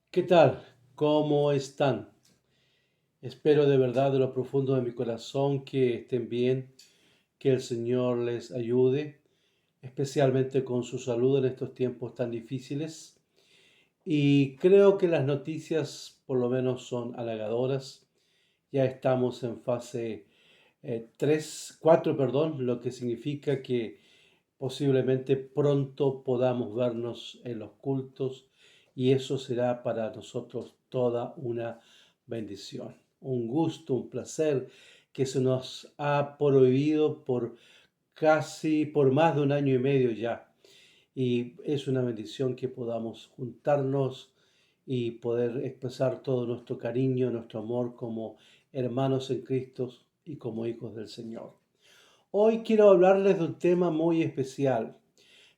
¿Qué tal? ¿Cómo están? Espero de verdad, de lo profundo de mi corazón, que estén bien, que el Señor les ayude, especialmente con su salud en estos tiempos tan difíciles. Y creo que las noticias por lo menos son halagadoras. Ya estamos en fase 3, 4, perdón, lo que significa que posiblemente pronto podamos vernos en los cultos y eso será para nosotros toda una bendición, un gusto, un placer que se nos ha prohibido por más de un año y medio ya. Y es una bendición que podamos juntarnos y poder expresar todo nuestro cariño, nuestro amor como hermanos en Cristo y como hijos del Señor. Hoy quiero hablarles de un tema muy especial,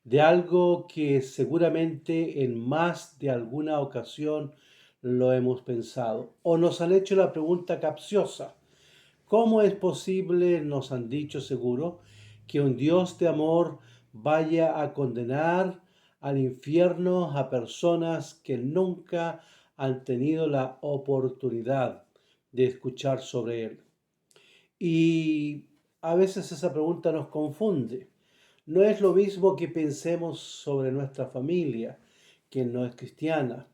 de algo que seguramente en más de alguna ocasión lo hemos pensado o nos han hecho la pregunta capciosa. ¿Cómo es posible, nos han dicho seguro, que un Dios de amor vaya a condenar al infierno a personas que nunca han tenido la oportunidad de escuchar sobre él? Y a veces esa pregunta nos confunde. No es lo mismo que pensemos sobre nuestra familia, que no es cristiana,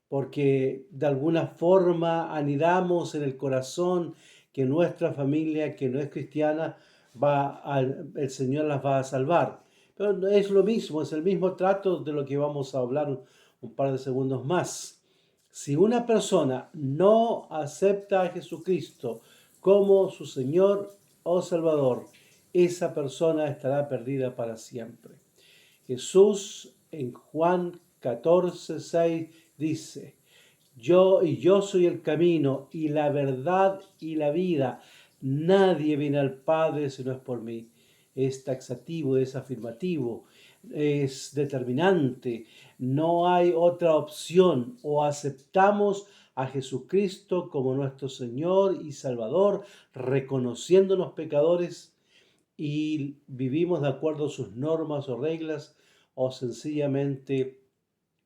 porque de alguna forma anidamos en el corazón que nuestra familia, que no es cristiana, el Señor las va a salvar. Pero no es lo mismo, es el mismo trato de lo que vamos a hablar un par de segundos más. Si una persona no acepta a Jesucristo como su Señor o Salvador, esa persona estará perdida para siempre. Jesús en Juan 14:6 dice: yo soy el camino y la verdad y la vida. Nadie viene al Padre si no es por mí. Es taxativo, es afirmativo, es determinante. No hay otra opción. O aceptamos a Jesucristo como nuestro Señor y Salvador, reconociéndonos pecadores y vivimos de acuerdo a sus normas o reglas, o sencillamente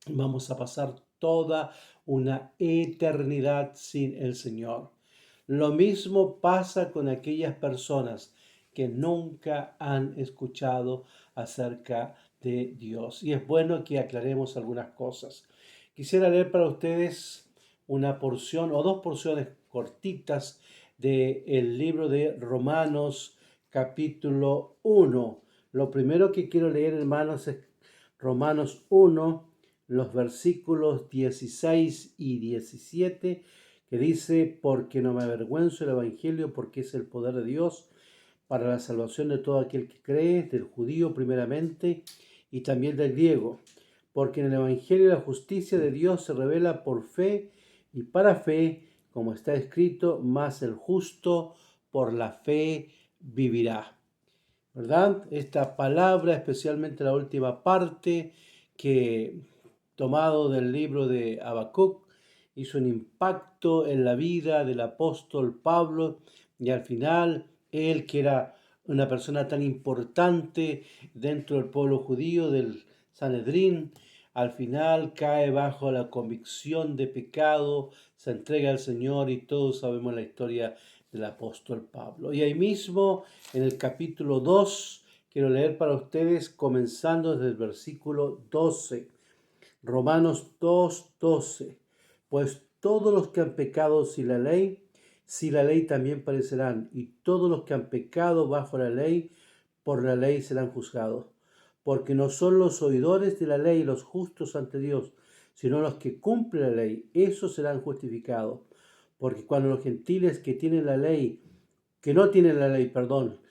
vamos a pasar toda una eternidad sin el Señor. Lo mismo pasa con aquellas personas que nunca han escuchado acerca de Dios. Y es bueno que aclaremos algunas cosas. Quisiera leer para ustedes una porción o dos porciones cortitas del libro de Romanos capítulo 1. Lo primero que quiero leer, hermanos, es Romanos 1, los versículos 16 y 17, que dice: porque no me avergüenzo del Evangelio, porque es el poder de Dios para la salvación de todo aquel que cree, del judío primeramente y también del griego. Porque en el Evangelio la justicia de Dios se revela por fe y para fe, como está escrito: mas el justo por la fe vivirá. ¿Verdad? Esta palabra, especialmente la última parte, que tomado del libro de Habacuc, hizo un impacto en la vida del apóstol Pablo, y al final él, que era una persona tan importante dentro del pueblo judío, del Sanedrín, al final cae bajo la convicción de pecado, se entrega al Señor y todos sabemos la historia del apóstol Pablo. Y ahí mismo, en el capítulo 2, quiero leer para ustedes comenzando desde el versículo 12. Romanos 2:12. Pues todos los que han pecado sin la ley también padecerán, y todos los que han pecado bajo la ley, por la ley serán juzgados. Porque no son los oidores de la ley los justos ante Dios, sino los que cumplen la ley, esos serán justificados. Porque cuando los gentiles que tienen la ley, que no tienen la ley, perdón,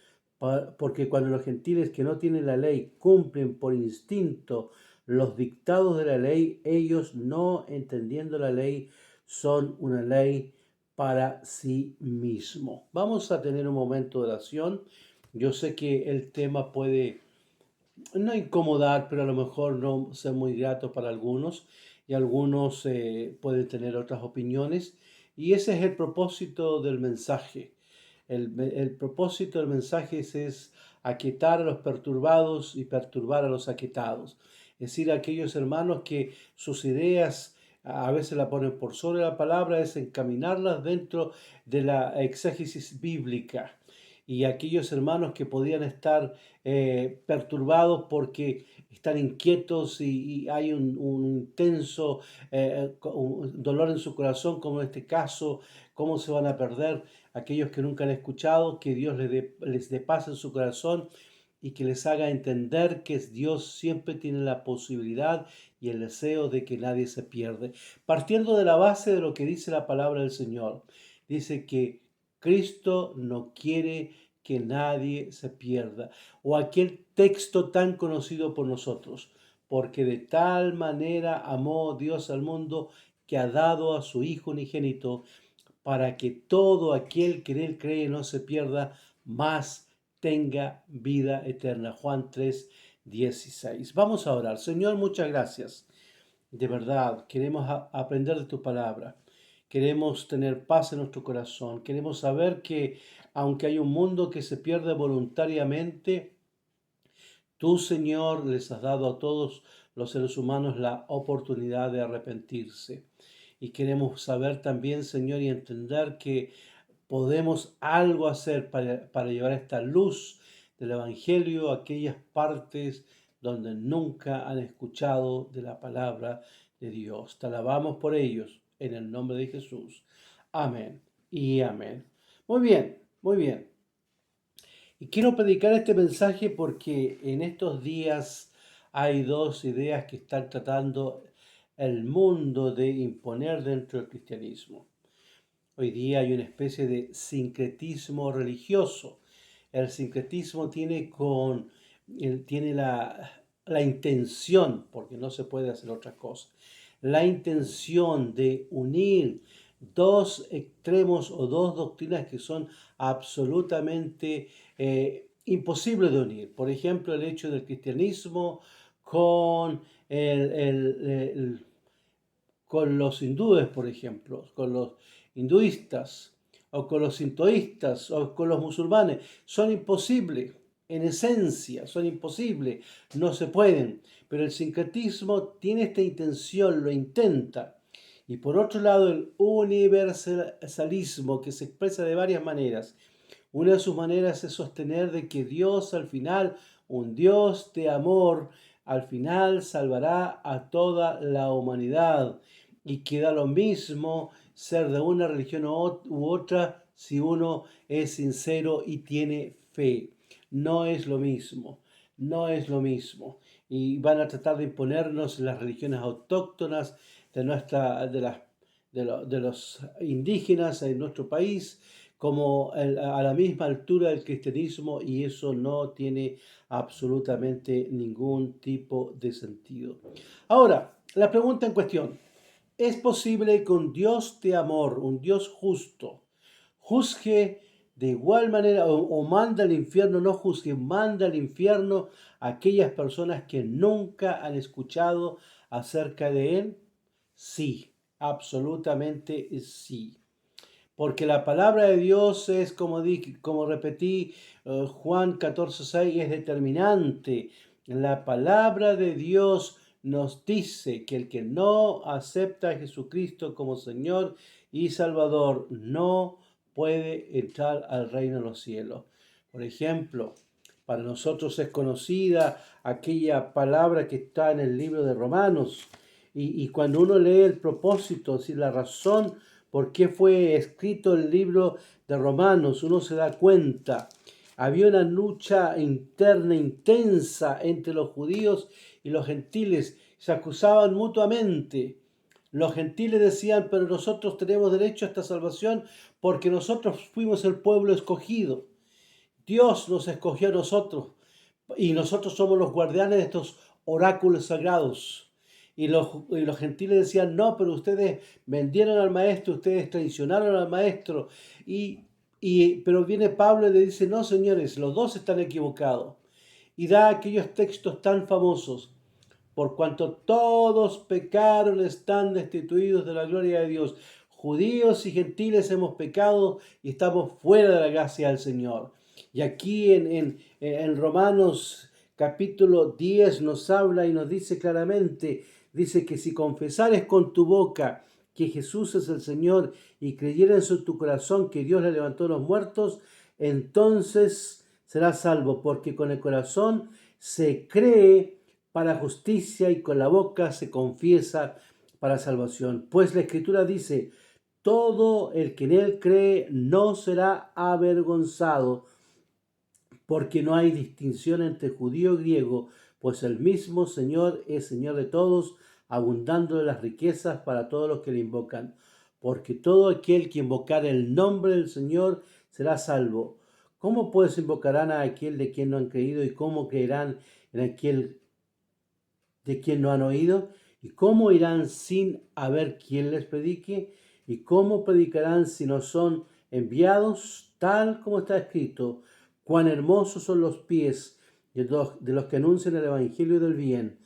porque cuando los gentiles que no tienen la ley cumplen por instinto los dictados de la ley, ellos, no entendiendo la ley, son una ley para sí mismo. Vamos a tener un momento de oración. Yo sé que el tema puede no incomodar, pero a lo mejor no ser muy grato para algunos, y algunos pueden tener otras opiniones. Y ese es el propósito del mensaje. El propósito del mensaje es aquietar a los perturbados y perturbar a los aquietados. Es decir, aquellos hermanos que sus ideas a veces la ponen por sobre la palabra, es encaminarlas dentro de la exégesis bíblica. Y aquellos hermanos que podían estar perturbados porque están inquietos y hay un intenso un dolor en su corazón, como en este caso, cómo se van a perder aquellos que nunca han escuchado, que Dios les dé paz en su corazón y que les haga entender que Dios siempre tiene la posibilidad y el deseo de que nadie se pierde. Partiendo de la base de lo que dice la palabra del Señor, dice que Cristo no quiere que nadie se pierda. O aquel texto tan conocido por nosotros, porque de tal manera amó Dios al mundo que ha dado a su Hijo unigénito para que todo aquel que en él cree no se pierda, mas tenga vida eterna. Juan 3:16. Vamos a orar. Señor, muchas gracias. De verdad, queremos aprender de tu palabra. Queremos tener paz en nuestro corazón. Queremos saber que aunque hay un mundo que se pierde voluntariamente, tú, Señor, les has dado a todos los seres humanos la oportunidad de arrepentirse. Y queremos saber también, Señor, y entender que podemos algo hacer para llevar esta luz del Evangelio a aquellas partes donde nunca han escuchado de la palabra de Dios. Te alabamos por ellos, en el nombre de Jesús. Amén y amén. Muy bien, muy bien. Y quiero predicar este mensaje porque en estos días hay dos ideas que están tratando el mundo de imponer dentro del cristianismo. Hoy día hay una especie de sincretismo religioso. El sincretismo tiene la intención, porque no se puede hacer otra cosa, la intención de unir dos extremos o dos doctrinas que son absolutamente imposibles de unir. Por ejemplo, el hecho del cristianismo con con los hindúes, por ejemplo, con los hinduistas, o con los sintoístas, o con los musulmanes. Son imposibles, en esencia, son imposibles, no se pueden. Pero el sincretismo tiene esta intención, lo intenta. Y por otro lado, el universalismo, que se expresa de varias maneras. Una de sus maneras es sostener de que Dios al final, un Dios de amor, al final salvará a toda la humanidad y que da lo mismo ser de una religión u otra si uno es sincero y tiene fe. No es lo mismo, no es lo mismo. Y van a tratar de imponernos las religiones autóctonas de los indígenas en nuestro país como a la misma altura del cristianismo, y eso no tiene absolutamente ningún tipo de sentido. Ahora, la pregunta en cuestión: ¿es posible que un Dios de amor, un Dios justo, juzgue de igual manera o manda al infierno, no juzgue, manda al infierno a aquellas personas que nunca han escuchado acerca de Él? Sí, absolutamente sí. Porque la palabra de Dios es, como repetí, Juan 14:6, es determinante. La palabra de Dios nos dice que el que no acepta a Jesucristo como Señor y Salvador no puede entrar al reino de los cielos. Por ejemplo, para nosotros es conocida aquella palabra que está en el libro de Romanos. Y cuando uno lee el propósito, es decir, la razón por qué fue escrito el libro de Romanos, uno se da cuenta. Había una lucha interna intensa entre los judíos y los gentiles. Se acusaban mutuamente. Los gentiles decían: pero nosotros tenemos derecho a esta salvación porque nosotros fuimos el pueblo escogido. Dios nos escogió a nosotros y nosotros somos los guardianes de estos oráculos sagrados. Y los gentiles decían: no, pero ustedes vendieron al maestro, ustedes traicionaron al maestro. Pero viene Pablo y le dice: no, señores, los dos están equivocados. Y da aquellos textos tan famosos: por cuanto todos pecaron, están destituidos de la gloria de Dios. Judíos y gentiles hemos pecado y estamos fuera de la gracia del Señor. Y aquí en Romanos capítulo 10 nos habla y nos dice claramente Dice que si confesares con tu boca que Jesús es el Señor y creyeres en tu corazón que Dios le levantó de los muertos, entonces serás salvo, porque con el corazón se cree para justicia y con la boca se confiesa para salvación. Pues la Escritura dice, todo el que en él cree no será avergonzado, porque no hay distinción entre judío y griego, pues el mismo Señor es Señor de todos, abundando de las riquezas para todos los que le invocan. Porque todo aquel que invocare el nombre del Señor será salvo. ¿Cómo pues invocarán a aquel de quien no han creído? ¿Y cómo creerán en aquel de quien no han oído? ¿Y cómo irán sin haber quien les predique? ¿Y cómo predicarán si no son enviados? Tal como está escrito, cuán hermosos son los pies de los que anuncian el Evangelio del bien.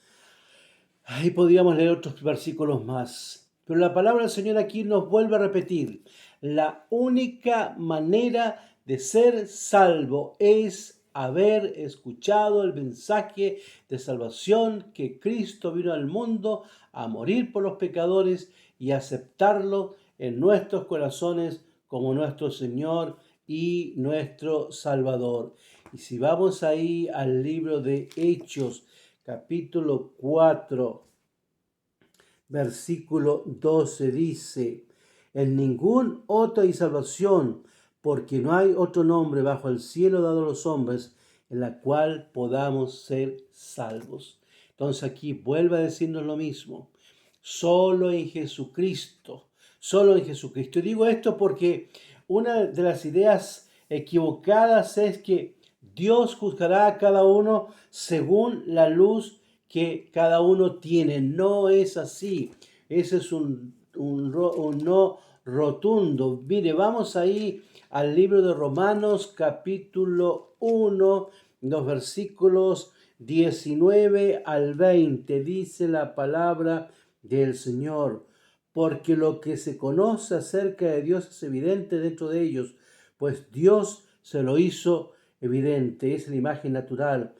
Ahí podríamos leer otros versículos más. Pero la palabra del Señor aquí nos vuelve a repetir, la única manera de ser salvo es haber escuchado el mensaje de salvación que Cristo vino al mundo a morir por los pecadores y aceptarlo en nuestros corazones como nuestro Señor y nuestro Salvador. Y si vamos ahí al libro de Hechos, capítulo 4, versículo 12 dice, en ningún otro hay salvación, porque no hay otro nombre bajo el cielo dado a los hombres en la cual podamos ser salvos. Entonces aquí vuelve a decirnos lo mismo, solo en Jesucristo, solo en Jesucristo. Y digo esto porque una de las ideas equivocadas es que Dios juzgará a cada uno según la luz que cada uno tiene. No es así. Ese es un no rotundo. Mire, vamos ahí al libro de Romanos capítulo 1, los versículos 19 al 20. Dice la palabra del Señor. Porque lo que se conoce acerca de Dios es evidente dentro de ellos, pues Dios se lo hizo evidente, es la imagen natural.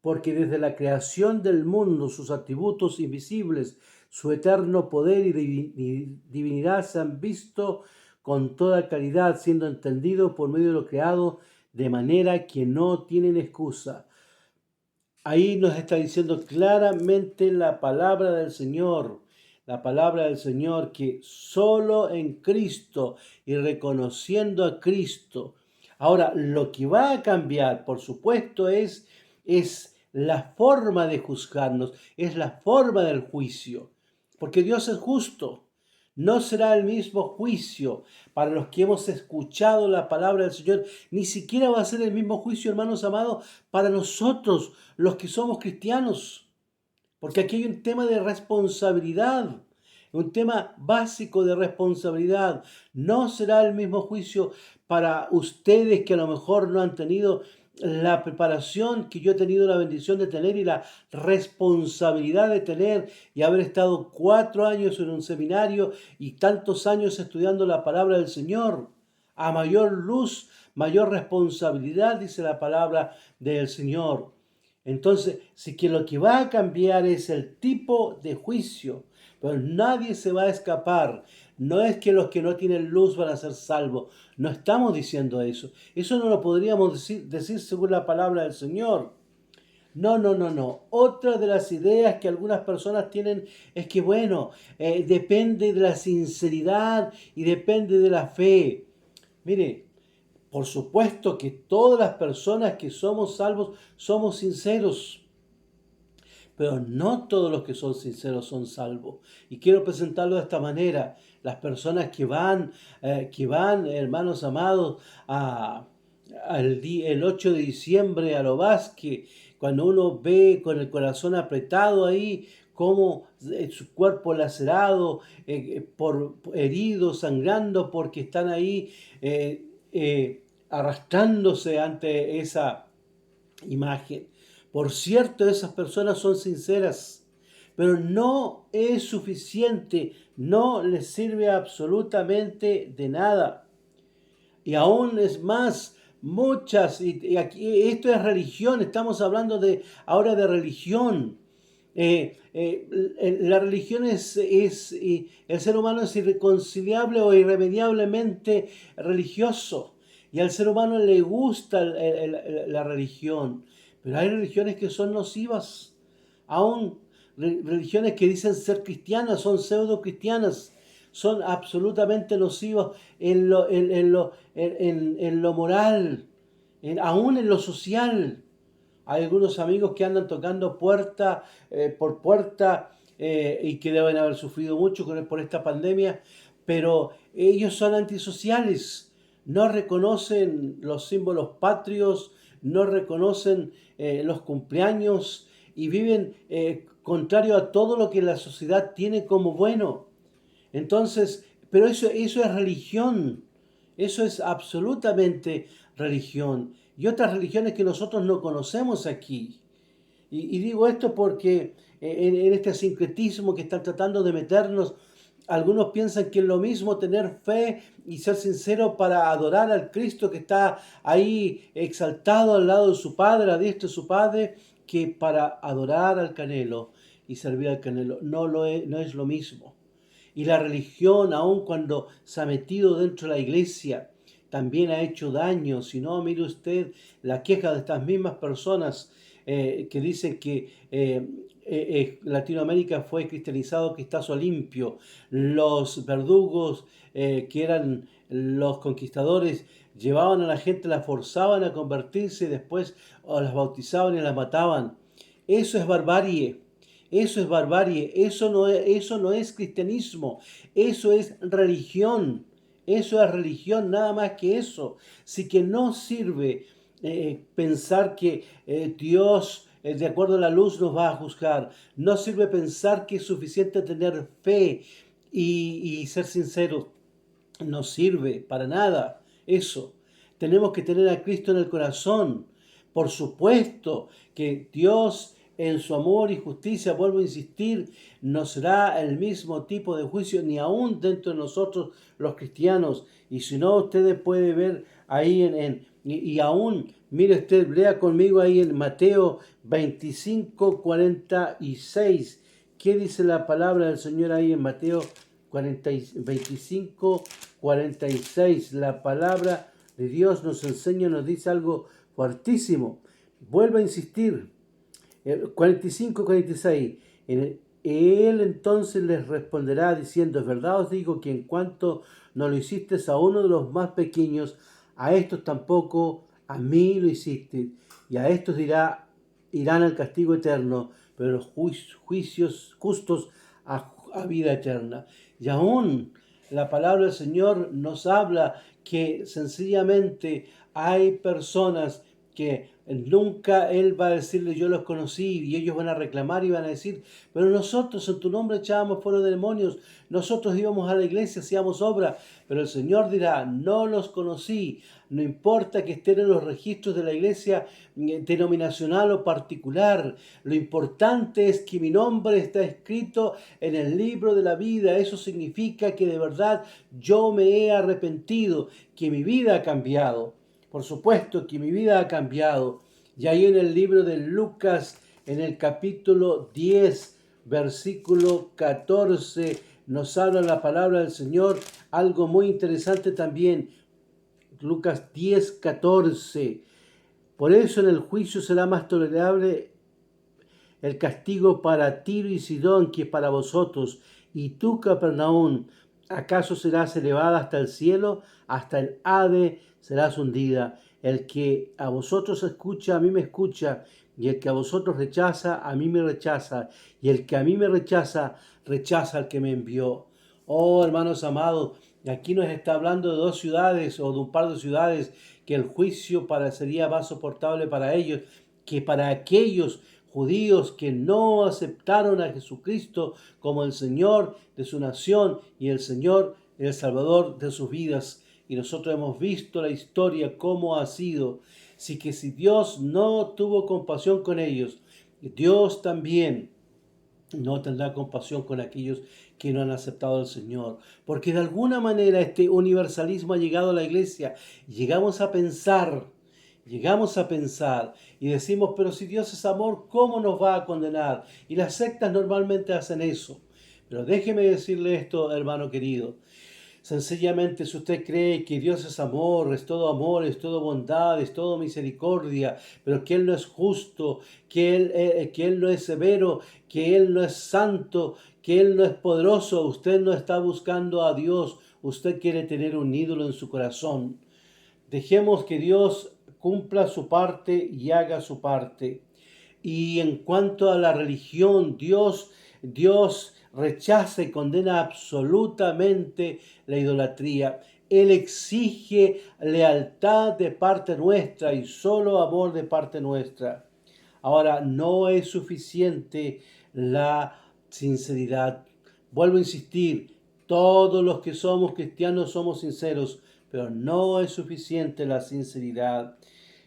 Porque desde la creación del mundo sus atributos invisibles, su eterno poder y divinidad se han visto con toda claridad, siendo entendidos por medio de lo creado, de manera que no tienen excusa. Ahí nos está diciendo claramente la palabra del Señor, que solo en Cristo y reconociendo a Cristo. Ahora, lo que va a cambiar, por supuesto, es la forma de juzgarnos, es la forma del juicio, porque Dios es justo. No será el mismo juicio para los que hemos escuchado la palabra del Señor, ni siquiera va a ser el mismo juicio, hermanos amados, para nosotros, los que somos cristianos, porque aquí hay un tema de responsabilidad, un tema básico de responsabilidad. No será el mismo juicio para ustedes que a lo mejor no han tenido la preparación que yo he tenido la bendición de tener y la responsabilidad de tener y haber estado 4 años en un seminario y tantos años estudiando la palabra del Señor. A mayor luz, mayor responsabilidad, dice la palabra del Señor. Entonces, si que lo que va a cambiar es el tipo de juicio, pero nadie se va a escapar. No es que los que no tienen luz van a ser salvos. No estamos diciendo eso. Eso no lo podríamos decir según la palabra del Señor. No, no, no, no. Otra de las ideas que algunas personas tienen es que, bueno, depende de la sinceridad y depende de la fe. Mire, por supuesto que todas las personas que somos salvos somos sinceros, pero no todos los que son sinceros son salvos. Y quiero presentarlo de esta manera. Las personas que van, hermanos amados, el 8 de diciembre a lo Basque, cuando uno ve con el corazón apretado ahí, como su cuerpo lacerado, por herido, sangrando, porque están ahí arrastrándose ante esa imagen. Por cierto, esas personas son sinceras, pero no es suficiente, no les sirve absolutamente de nada. Y aún es más, muchas, y aquí, esto es religión, estamos hablando ahora de religión. La religión el ser humano es irreconciliable o irremediablemente religioso. Y al ser humano le gusta la religión. Pero hay religiones que son nocivas. Aún religiones que dicen ser cristianas son pseudo cristianas. Son absolutamente nocivas en lo moral, aún en lo social. Hay algunos amigos que andan tocando puerta por puerta y que deben haber sufrido mucho por esta pandemia, pero ellos son antisociales, no reconocen los símbolos patrios, no reconocen los cumpleaños y viven contrario a todo lo que la sociedad tiene como bueno. Entonces, pero eso es religión, eso es absolutamente religión. Y otras religiones que nosotros no conocemos aquí. Y digo esto porque en este sincretismo que están tratando de meternos, algunos piensan que es lo mismo tener fe y ser sincero para adorar al Cristo que está ahí exaltado al lado de su Padre, a diestra de su Padre, que para adorar al Canelo y servir al Canelo. No es lo mismo. Y la religión, aun cuando se ha metido dentro de la iglesia, también ha hecho daño. Si no, mire usted la queja de estas mismas personas que dicen que Latinoamérica fue cristianizado, Cristazo limpio. Los verdugos que eran los conquistadores llevaban a la gente, la forzaban a convertirse y después o las bautizaban y las mataban. Eso es barbarie. Eso es barbarie, eso no es cristianismo, eso es religión, nada más que eso. Así que no sirve pensar que Dios, de acuerdo a la luz, nos va a juzgar. No sirve pensar que es suficiente tener fe y ser sincero. No sirve para nada eso. Tenemos que tener a Cristo en el corazón. Por supuesto que Dios en su amor y justicia, vuelvo a insistir, no será el mismo tipo de juicio ni aún dentro de nosotros los cristianos. Y si no, ustedes pueden ver ahí y aún, mire usted, lea conmigo ahí en Mateo 25:46. ¿Qué dice la palabra del Señor ahí en Mateo 25:46? La palabra de Dios nos enseña, nos dice algo fuertísimo. Vuelvo a insistir. 45:46. Él entonces les responderá diciendo: es verdad os digo que en cuanto no lo hiciste a uno de los más pequeños, a estos tampoco a mí lo hiciste. Y a estos irán al castigo eterno, pero los juicios justos a vida eterna. Y aún la palabra del Señor nos habla que sencillamente hay personas que nunca Él va a decirle yo los conocí, y ellos van a reclamar y van a decir, pero nosotros en tu nombre echábamos fuera de demonios, nosotros íbamos a la iglesia, hacíamos obra, pero el Señor dirá, no los conocí. No importa que estén en los registros de la iglesia denominacional o particular, lo importante es que mi nombre está escrito en el libro de la vida. Eso significa que de verdad yo me he arrepentido, que mi vida ha cambiado. Por supuesto que mi vida ha cambiado. Y ahí en el libro de Lucas, en el capítulo 10, versículo 14, nos habla la palabra del Señor, algo muy interesante también. Lucas 10:14. Por eso en el juicio será más tolerable el castigo para Tiro y Sidón que para vosotros. Y tú, Capernaum, ¿acaso serás elevada hasta el cielo? Hasta el Hade serás hundida. El que a vosotros escucha, a mí me escucha. Y el que a vosotros rechaza, a mí me rechaza. Y el que a mí me rechaza, rechaza al que me envió. Oh, hermanos amados, aquí nos está hablando de dos ciudades o de un par de ciudades que el juicio sería más soportable para ellos que para aquellos judíos que no aceptaron a Jesucristo como el Señor de su nación y el Señor, el Salvador de sus vidas. Y nosotros hemos visto la historia, cómo ha sido. Así que si Dios no tuvo compasión con ellos, Dios también no tendrá compasión con aquellos que no han aceptado al Señor. Porque de alguna manera este universalismo ha llegado a la iglesia. Llegamos a pensar llegamos a pensar y decimos, pero si Dios es amor, ¿cómo nos va a condenar? Y las sectas normalmente hacen eso. Pero déjeme decirle esto, hermano querido. Sencillamente, si usted cree que Dios es amor, es todo bondad, es todo misericordia, pero que Él no es justo, que Él no es severo, que Él no es santo, que Él no es poderoso, usted no está buscando a Dios, usted quiere tener un ídolo en su corazón. Dejemos que Dios cumpla su parte y haga su parte. Y en cuanto a la religión, Dios rechaza y condena absolutamente la idolatría. Él exige lealtad de parte nuestra y solo amor de parte nuestra. Ahora, no es suficiente la sinceridad. Vuelvo a insistir, todos los que somos cristianos somos sinceros, pero no es suficiente la sinceridad.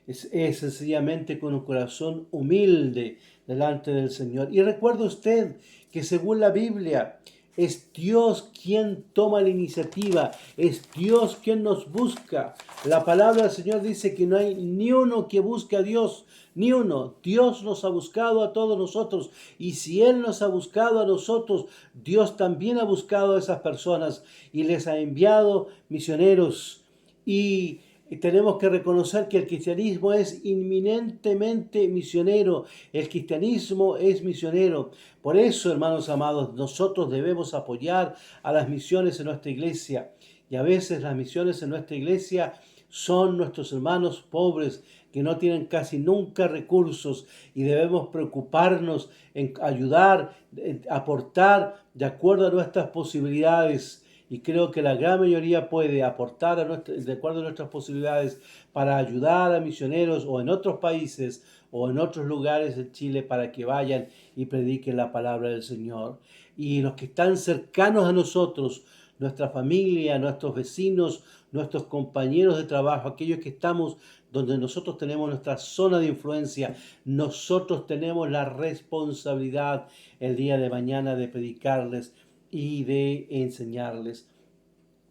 Es sencillamente con un corazón humilde delante del Señor. Y recuerde usted que según la Biblia, es Dios quien toma la iniciativa, es Dios quien nos busca. La palabra del Señor dice que no hay ni uno que busque a Dios, ni uno. Dios nos ha buscado a todos nosotros. Y si Él nos ha buscado a nosotros, Dios también ha buscado a esas personas y les ha enviado misioneros. Y tenemos que reconocer que el cristianismo es inminentemente misionero. El cristianismo es misionero. Por eso, hermanos amados, nosotros debemos apoyar a las misiones en nuestra iglesia. Y a veces las misiones en nuestra iglesia son nuestros hermanos pobres que no tienen casi nunca recursos y debemos preocuparnos en ayudar, en aportar de acuerdo a nuestras posibilidades. Y creo que la gran mayoría puede aportar de acuerdo a nuestras posibilidades para ayudar a misioneros o en otros países o en otros lugares de Chile para que vayan y prediquen la palabra del Señor. Y los que están cercanos a nosotros, nuestra familia, nuestros vecinos, nuestros compañeros de trabajo, aquellos que estamos donde nosotros tenemos nuestra zona de influencia, nosotros tenemos la responsabilidad el día de mañana de predicarles y de enseñarles.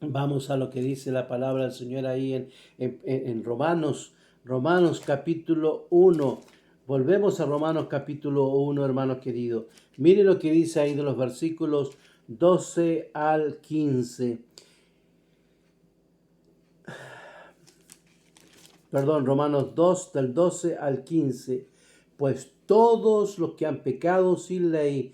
Vamos a lo que dice la palabra del Señor ahí en Romanos capítulo 1. Volvemos a Romanos capítulo 1, hermanos queridos. Mire lo que dice ahí de los versículos 12 al 15. Perdón, Romanos 2, del 12 al 15. Pues todos los que han pecado sin ley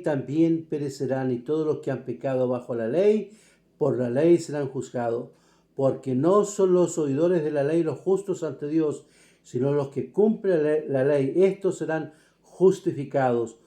también perecerán, y todos los que han pecado bajo la ley, por la ley serán juzgados. Porque no son los oidores de la ley los justos ante Dios, sino los que cumplen la ley, estos serán justificados.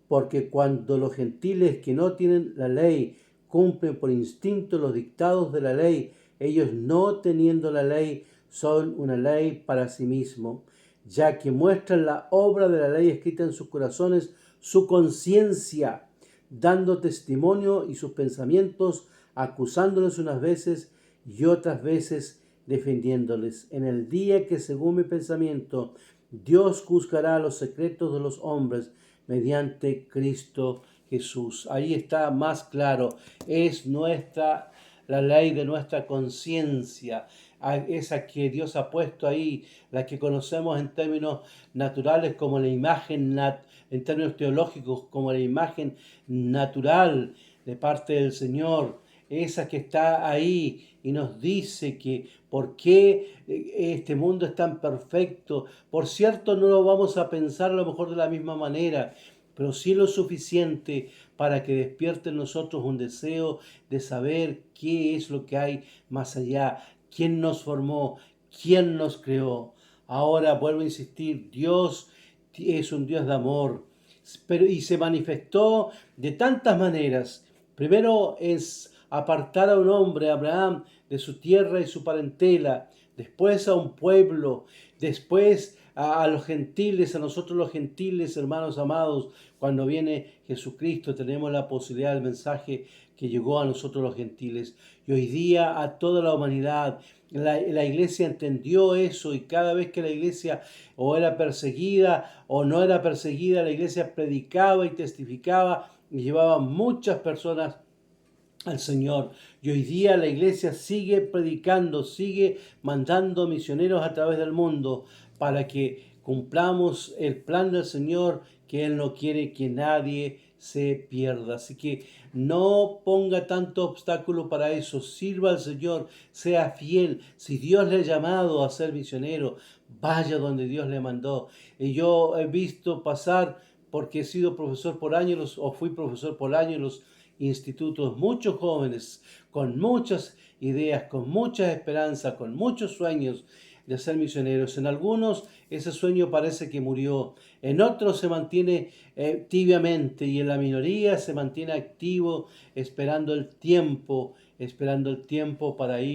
Porque cuando los gentiles que no tienen la ley cumplen por instinto los dictados de la ley, ellos no teniendo la ley son una ley para sí mismos, ya que muestran la obra de la ley escrita en sus corazones, su conciencia, dando testimonio y sus pensamientos, acusándoles unas veces y otras veces defendiéndoles. En el día que, según mi pensamiento, Dios juzgará los secretos de los hombres mediante Cristo Jesús. Ahí está más claro, es la ley de nuestra conciencia, esa que Dios ha puesto ahí, la que conocemos en términos naturales como la imagen, en términos teológicos como la imagen natural de parte del Señor, esa que está ahí y nos dice que por qué este mundo es tan perfecto. Por cierto, no lo vamos a pensar a lo mejor de la misma manera, pero sí lo suficiente para que despierte en nosotros un deseo de saber qué es lo que hay más allá, quién nos formó, quién nos creó. Ahora vuelvo a insistir, Dios es un Dios de amor, y se manifestó de tantas maneras. Primero es apartar a un hombre, Abraham, de su tierra y su parentela, después a un pueblo, después a los gentiles, a nosotros los gentiles, hermanos amados. Cuando viene Jesucristo tenemos la posibilidad del mensaje que llegó a nosotros los gentiles y hoy día a toda la humanidad. La iglesia entendió eso y cada vez que la iglesia o era perseguida o no era perseguida, la iglesia predicaba y testificaba y llevaba muchas personas al Señor. Y hoy día la iglesia sigue predicando, sigue mandando misioneros a través del mundo para que cumplamos el plan del Señor, que Él no quiere que nadie se pierda. Así que no ponga tanto obstáculo para eso. Sirva al Señor, sea fiel. Si Dios le ha llamado a ser misionero, vaya donde Dios le mandó. Y yo he visto pasar, porque he sido profesor por años, o fui profesor por años, los institutos, muchos jóvenes con muchas ideas, con muchas esperanzas, con muchos sueños de ser misioneros. En algunos ese sueño parece que murió, en otros se mantiene tibiamente, y en la minoría se mantiene activo esperando el tiempo para ir